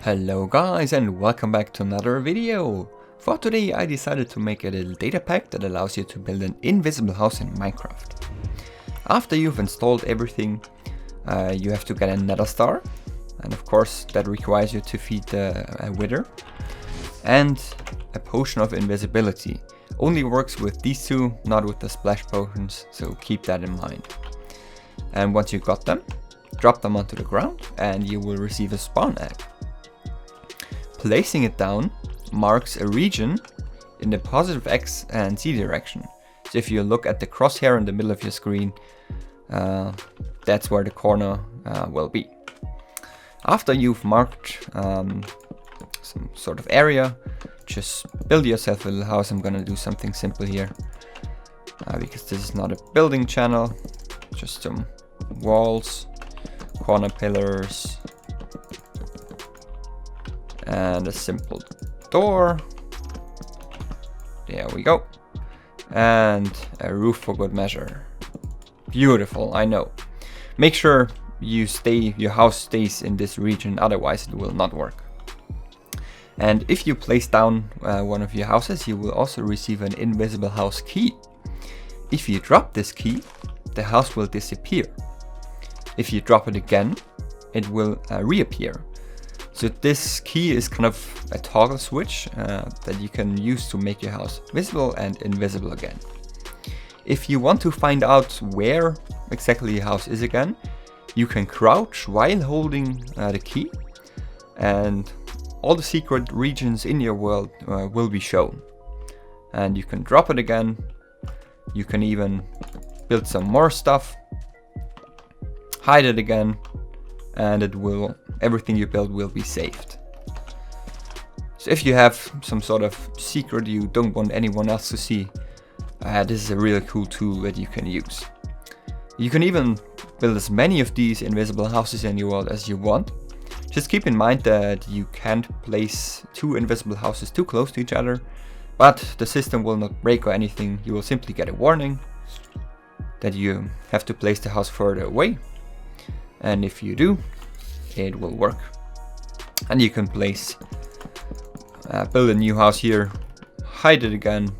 Hello guys and welcome back to another video. For today I decided to make a little data pack that allows you to build an invisible house in Minecraft. After you've installed everything, you have to get a nether star, and of course that requires you to feed a wither, and a potion of invisibility. Only works with these two, not with the splash potions, so keep that in mind. And once you got them, drop them onto the ground and you will receive a spawn egg. Placing it down marks a region in the positive X and Z direction. So if you look at the crosshair in the middle of your screen, that's where the corner will be. After you've marked some sort of area, just build yourself a little house. I'm gonna do something simple here because this is not a building channel. Just some walls, corner pillars, and a simple door. There we go. And a roof for good measure. Beautiful, I know. Make sure your house stays in this region, otherwise it will not work. And if you place down one of your houses, you will also receive an invisible house key. If you drop this key, the house will disappear. If you drop it again, it will reappear. So this key is kind of a toggle switch that you can use to make your house visible and invisible again. If you want to find out where exactly your house is again, you can crouch while holding the key, and all the secret regions in your world will be shown. And you can drop it again. You can even build some more stuff, hide it again, and everything you build will be saved. So if you have some sort of secret you don't want anyone else to see, this is a really cool tool that you can use. You can even build as many of these invisible houses in your world as you want. Just keep in mind that you can't place two invisible houses too close to each other, but the system will not break or anything. You will simply get a warning that you have to place the house further away. And if you do, it will work. And you can build a new house here, hide it again,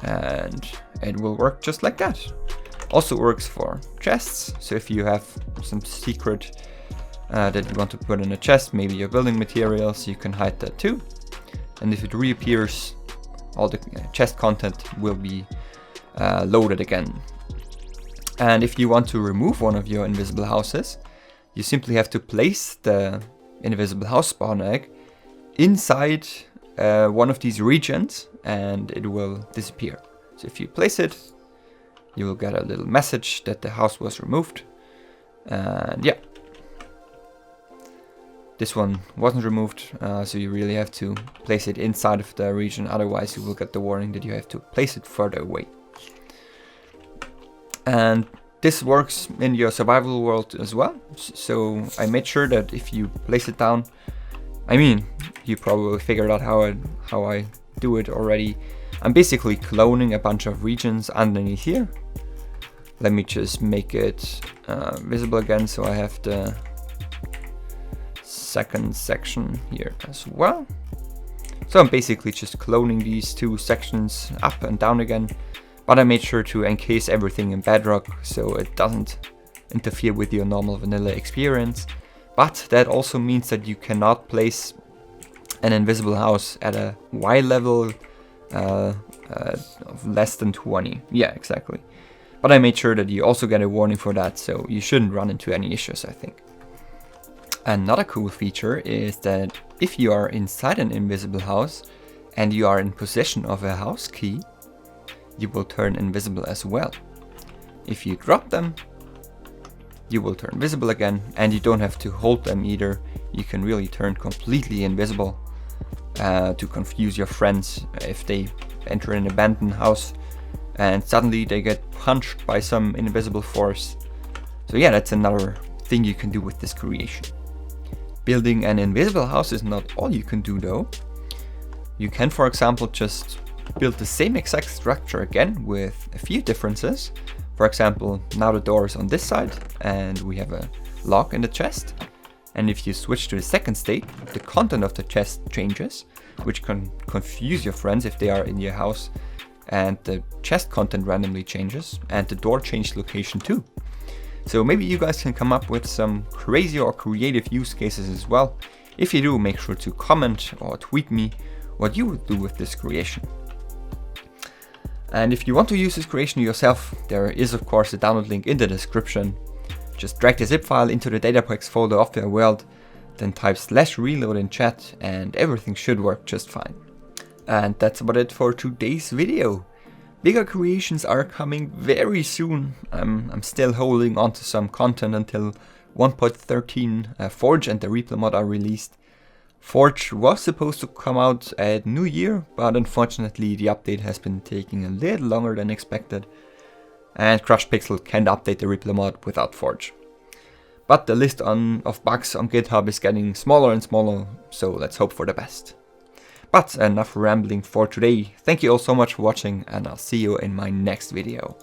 and it will work just like that. Also works for chests. So if you have some secret that you want to put in a chest, maybe your building materials, you can hide that too. And if it reappears, all the chest content will be loaded again. And if you want to remove one of your invisible houses, you simply have to place the invisible house spawn egg inside one of these regions and it will disappear. So if you place it, you will get a little message that the house was removed. And yeah, this one wasn't removed, so you really have to place it inside of the region, otherwise you will get the warning that you have to place it further away. And this works in your survival world as well. So I made sure that if you place it down, I mean, you probably figured out how I do it already. I'm basically cloning a bunch of regions underneath here. Let me just make it visible again, so I have the second section here as well. So I'm basically just cloning these two sections up and down again. But I made sure to encase everything in bedrock so it doesn't interfere with your normal vanilla experience. But that also means that you cannot place an invisible house at a Y level of less than 20. Yeah, exactly. But I made sure that you also get a warning for that, so you shouldn't run into any issues, I think. Another cool feature is that if you are inside an invisible house and you are in possession of a house key, you will turn invisible as well. If you drop them, you will turn visible again, and you don't have to hold them either. You can really turn completely invisible to confuse your friends if they enter an abandoned house and suddenly they get punched by some invisible force. So yeah, that's another thing you can do with this creation. Building an invisible house is not all you can do though. You can, for example, just build the same exact structure again with a few differences. For example, now the door is on this side and we have a lock in the chest. And if you switch to the second state, the content of the chest changes, which can confuse your friends if they are in your house, and the chest content randomly changes, and the door changed location too. So maybe you guys can come up with some crazy or creative use cases as well. If you do, make sure to comment or tweet me what you would do with this creation. And if you want to use this creation yourself, there is of course a download link in the description. Just drag the zip file into the datapack folder of your world, then type /reload in chat, and everything should work just fine. And that's about it for today's video. Bigger creations are coming very soon. I'm still holding on to some content until 1.13 Forge and the replay mod are released. Forge was supposed to come out at New Year, but unfortunately the update has been taking a little longer than expected. And Crushed Pixel can't update the replay mod without Forge. But the list of bugs on GitHub is getting smaller and smaller, so let's hope for the best. But enough rambling for today. Thank you all so much for watching, and I'll see you in my next video.